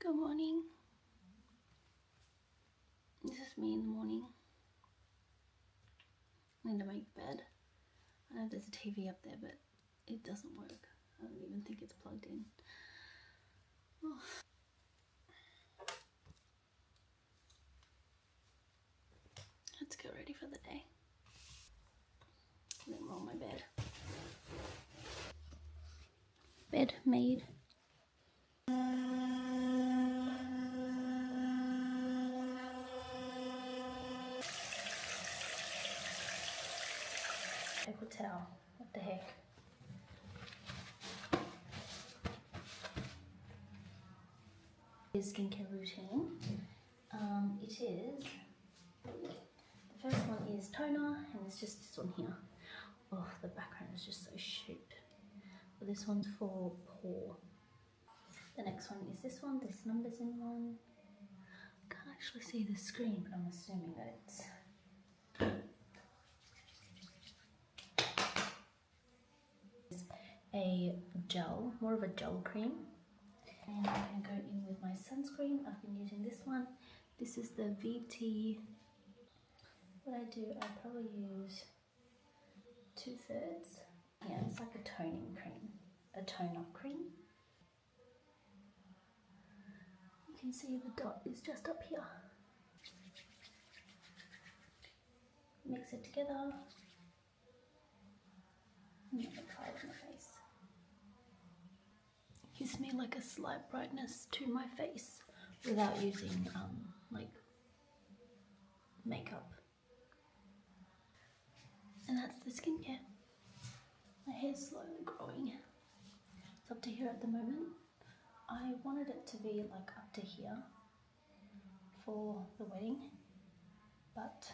Good morning. This is me in the morning. I need to make bed. I know there's a TV up there, but it doesn't work. I don't even think it's plugged in. Oh. Let's get ready for the day. Then roll my bed. Bed made. Paper towel. What the heck? Skincare routine. It is, the first one is toner, and it's just this one here. Oh, the background is just so shaped. But this one's for pore. The next one is this one. There's numbers in one. Can't actually see the screen, but I'm assuming that it's a gel, more of a gel cream. And I'm going to go in with my sunscreen. I've been using this one. This is the VT. What I do, I probably use 2/3. Yeah, it's like a toning cream, a tone-up cream. You can see the dot is just up here. Mix it together. And then apply it on the face. Gives me like a slight brightness to my face without using like makeup. And that's the skincare. My hair's slowly growing. It's up to here at the moment. I wanted it to be like up to here for the wedding, but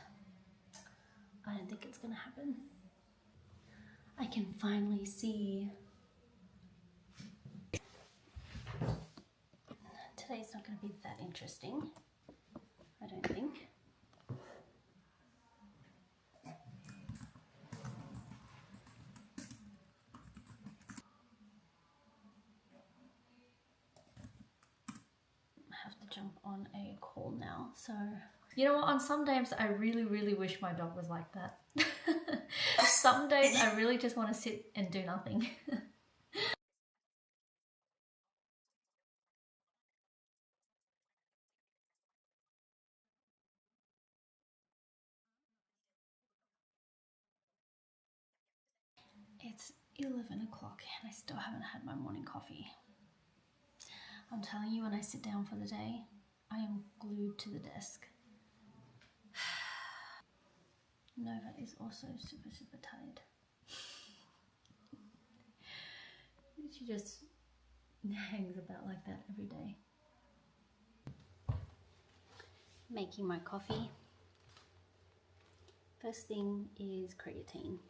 I don't think it's gonna happen. I can finally see. Today's not going to be that interesting, I don't think. I have to jump on a call now, so... You know what, on some days I really wish my dog was like that. Some days I really just want to sit and do nothing. It's 11 o'clock and I still haven't had my morning coffee. I'm telling you, when I sit down for the day, I am glued to the desk. Nova is also super tired. She just hangs about like that every day. Making my coffee. First thing is creatine.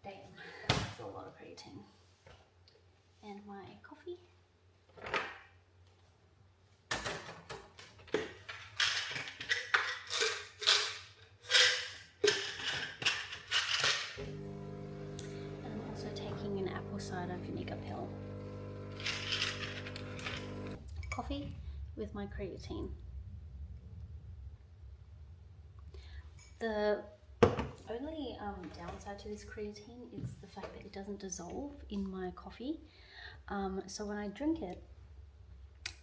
Damn, that's a lot of creatine. And my coffee. And I'm also taking an apple cider vinegar pill. Coffee with my creatine. The only downside to this creatine is the fact that it doesn't dissolve in my coffee. So when I drink it,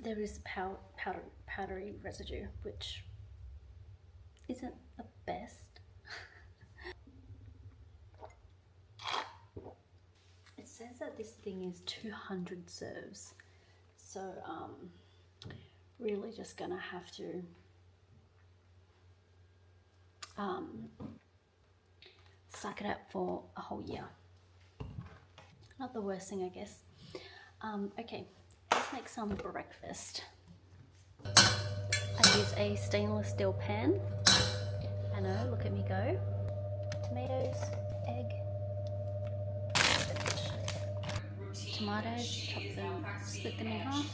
there is powdery residue, which isn't the best. It says that this thing is 200 serves. So really just gonna have to suck it up for a whole year. Not the worst thing, I guess. Okay, let's make some breakfast. I use a stainless steel pan. I know, look at me go. Tomatoes, egg, tomatoes, chop them, split them in half.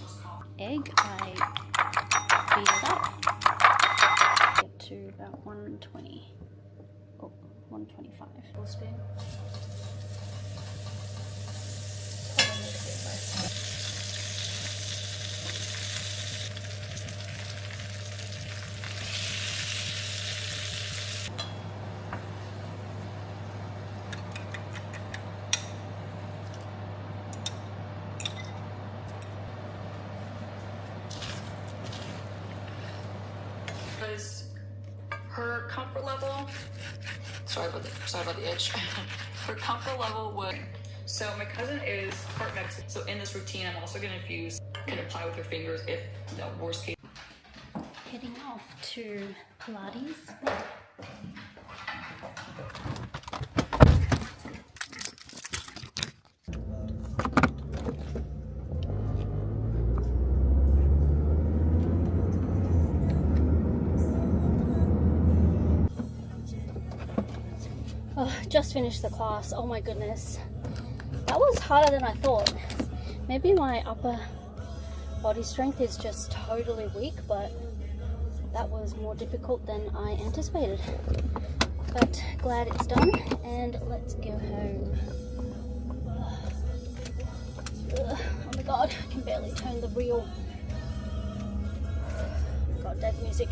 Egg, I beat it up. Get to about 120. 125. Tablespoon. comfort level, sorry about the itch. Her comfort level would, so my cousin is part Mexican, so in this routine I'm also going to infuse, can apply with her fingers if the worst case. Heading off to Pilates. Oh, just finished the class. Oh my goodness. That was harder than I thought. Maybe my upper body strength is just totally weak, but that was more difficult than I anticipated. But glad it's done, and let's go home. Ugh. Oh my god, I can barely turn the reel. God, dead music.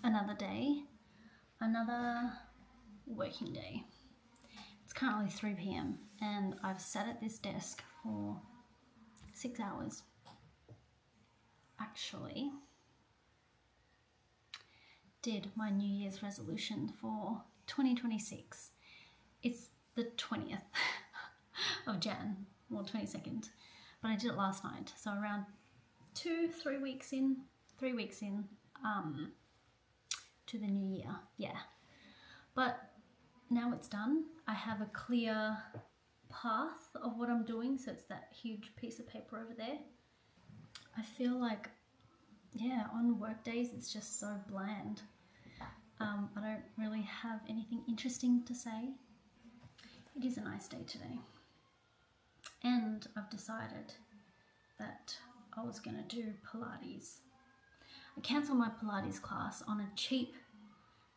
Another day, another working day. It's currently 3 p.m. and I've sat at this desk for 6 hours. Actually, did my New Year's resolution for 2026. It's the 20th of Jan, or 22nd, but I did it last night. So around 3 weeks in, to the new year, yeah. But now it's done. I have a clear path of what I'm doing, so it's that huge piece of paper over there. I feel like, yeah, on work days it's just so bland. I don't really have anything interesting to say. It is a nice day today. And I've decided that I was gonna do Pilates. I cancelled my Pilates class on a cheap,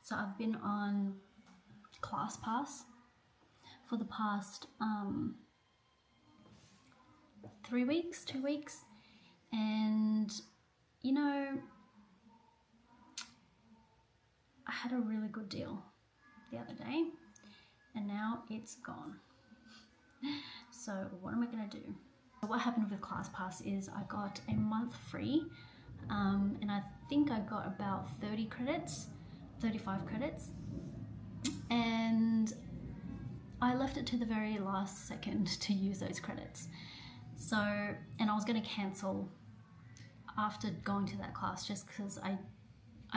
so I've been on ClassPass for the past 2 weeks, and you know, I had a really good deal the other day and now it's gone. So what am I gonna do? What happened with ClassPass is I got a month free, and I think I got about 35 credits, and I left it to the very last second to use those credits. So, and I was going to cancel after going to that class just because I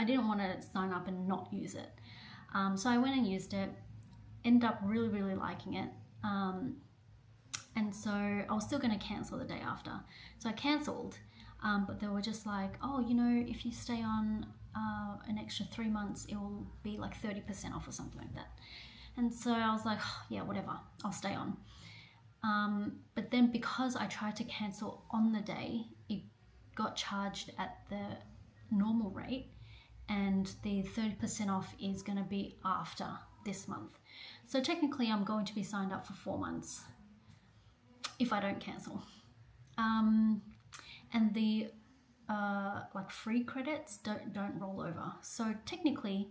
didn't want to sign up and not use it. So I went and used it, ended up really liking it. And so I was still going to cancel the day after. So I cancelled, but they were just like, oh, you know, if you stay on an extra 3 months, it will be like 30% off or something like that. And so I was like, oh, yeah, whatever, I'll stay on. But then because I tried to cancel on the day, it got charged at the normal rate, and the 30% off is going to be after this month. So technically I'm going to be signed up for 4 months if I don't cancel. And the like free credits don't roll over. So technically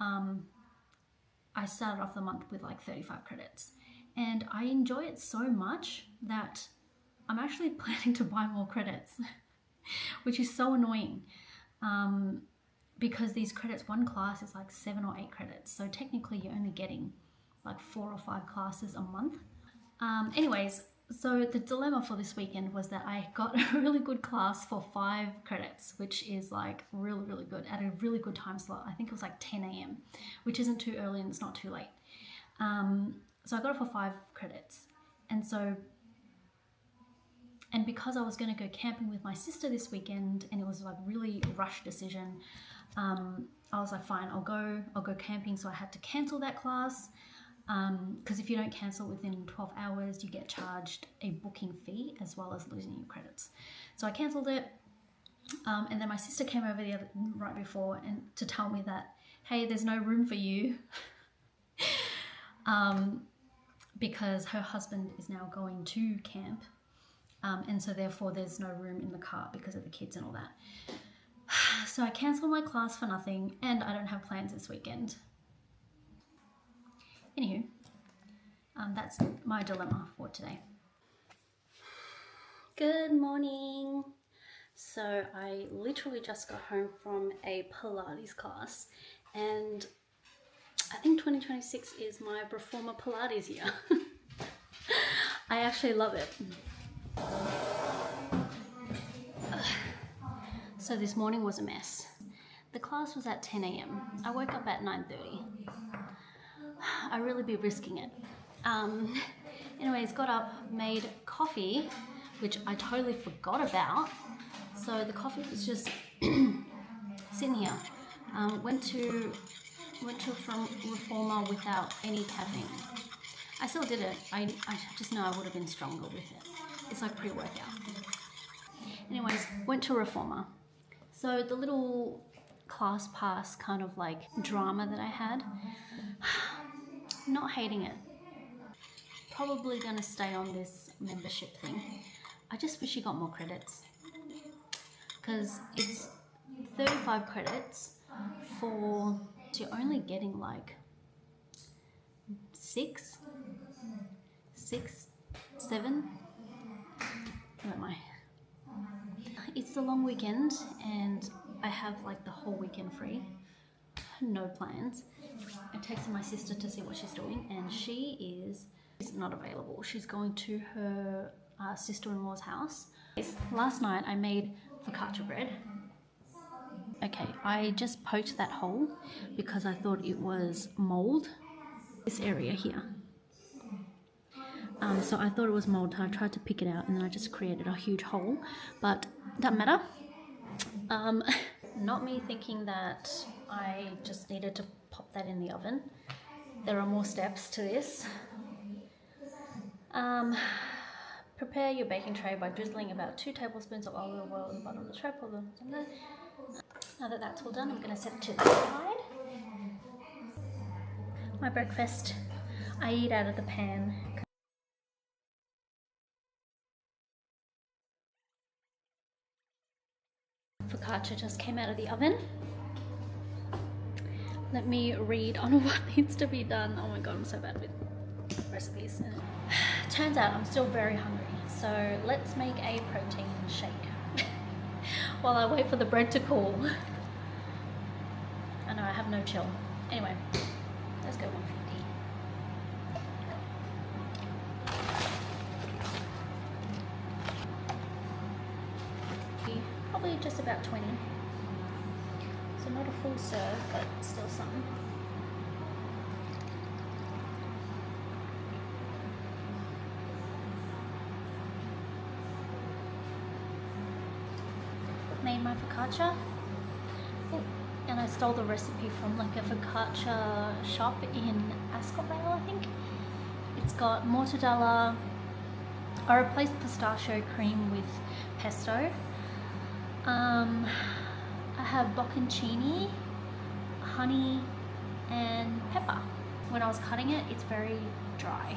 I started off the month with like 35 credits, and I enjoy it so much that I'm actually planning to buy more credits, which is so annoying, because these credits, one class is like 7 or 8 credits. So technically you're only getting like 4 or 5 classes a month. Anyways, so the dilemma for this weekend was that I got a really good class for 5 credits, which is like really good, at a really good time slot. I think it was like 10 a.m, which isn't too early and it's not too late. So I got it for 5 credits. And because I was going to go camping with my sister this weekend, and it was like really rushed decision, I was like, fine, I'll go camping. So I had to cancel that class, because if you don't cancel within 12 hours, you get charged a booking fee as well as losing your credits. So I cancelled it, and then my sister came over right before and to tell me that, hey, there's no room for you, because her husband is now going to camp, and so therefore there's no room in the car because of the kids and all that. So I cancelled my class for nothing, and I don't have plans this weekend. Anywho, that's my dilemma for today. Good morning. So I literally just got home from a Pilates class, and I think 2026 is my Performer Pilates year. I actually love it. So this morning was a mess. The class was at 10 a.m. I woke up at 9:30. I really be risking it. Anyways, got up, made coffee, which I totally forgot about. So the coffee was just sitting here. Went to from Reformer without any caffeine. I still did it. I just know I would have been stronger with it. It's like pre-workout. Anyways, went to Reformer. So the little class pass kind of like drama that I had, not hating it. Probably gonna stay on this membership thing. I just wish you got more credits, because it's 35 credits to only getting like 6, 7. Where am I? It's the long weekend and I have like the whole weekend free. No plans. I texted my sister to see what she's doing, and she is not available. She's going to her sister-in-law's house. Last night I made focaccia bread. Okay, I just poked that hole because I thought it was mold. This area here. So I thought it was mold. I tried to pick it out and then I just created a huge hole, but doesn't matter. Not me thinking that I just needed to pop that in the oven. There are more steps to this. Prepare your baking tray by drizzling about 2 tablespoons of olive oil at the bottom of the tray. Now that that's all done, I'm going to set it to the side. My breakfast, I eat out of the pan. Focaccia just came out of the oven. Let me read on what needs to be done. Oh my god, I'm so bad with recipes. Turns out I'm still very hungry, so let's make a protein shake while I wait for the bread to cool. I know I have no chill. Anyway, let's go 150. Probably just about 20. So not a full serve, but still some. Made my focaccia. Oh, and I stole the recipe from like a focaccia shop in Ascot Vale, I think. It's got mortadella. I replaced pistachio cream with pesto. I have bocconcini, honey, and pepper. When I was cutting it, it's very dry.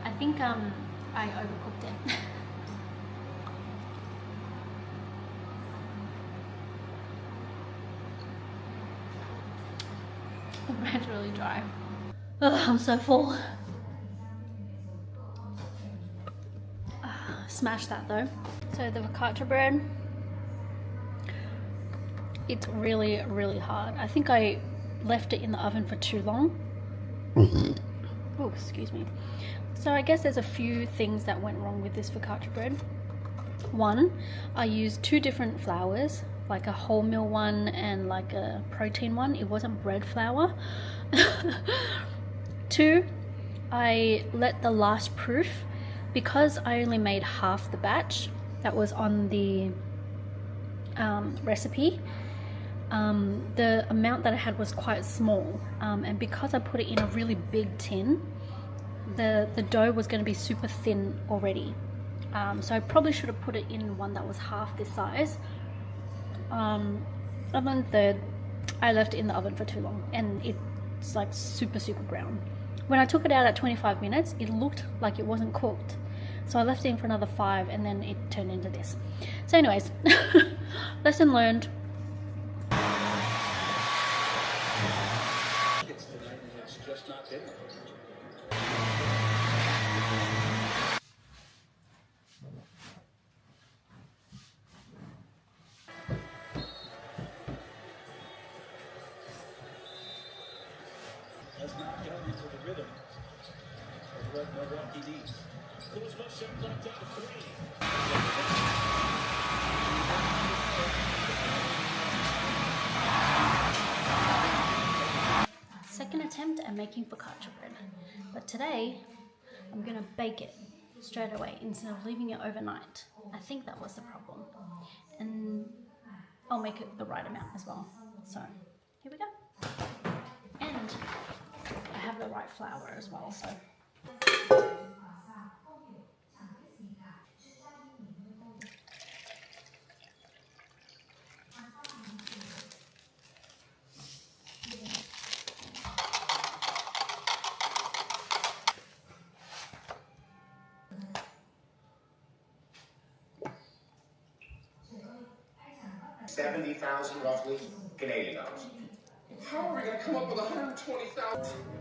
I think I overcooked it. The bread's really dry. Oh, I'm so full. Smash that though. So the focaccia bread, it's really, really hard. I think I left it in the oven for too long. Oh, excuse me. So I guess there's a few things that went wrong with this focaccia bread. One, I used 2 different flours, like a wholemeal one and like a protein one. It wasn't bread flour. 2, I let the last proof, because I only made half the batch that was on the recipe. The amount that I had was quite small, and because I put it in a really big tin, the dough was going to be super thin already. So I probably should have put it in one that was half this size. And then third, I left it in the oven for too long, and it's like super brown. When I took it out at 25 minutes, it looked like it wasn't cooked. So I left it in for another 5, and then it turned into this. So anyways, lesson learned. It's just not dinner. has not gotten into the rhythm of what Milwaukee needs. Kuzma shot clock down to 3. Second attempt at making focaccia bread, but today I'm gonna bake it straight away instead of leaving it overnight. I think that was the problem, and I'll make it the right amount as well. So here we go, and I have the right flour as well. So $70,000 roughly Canadian dollars. How are we going to come up with $120,000?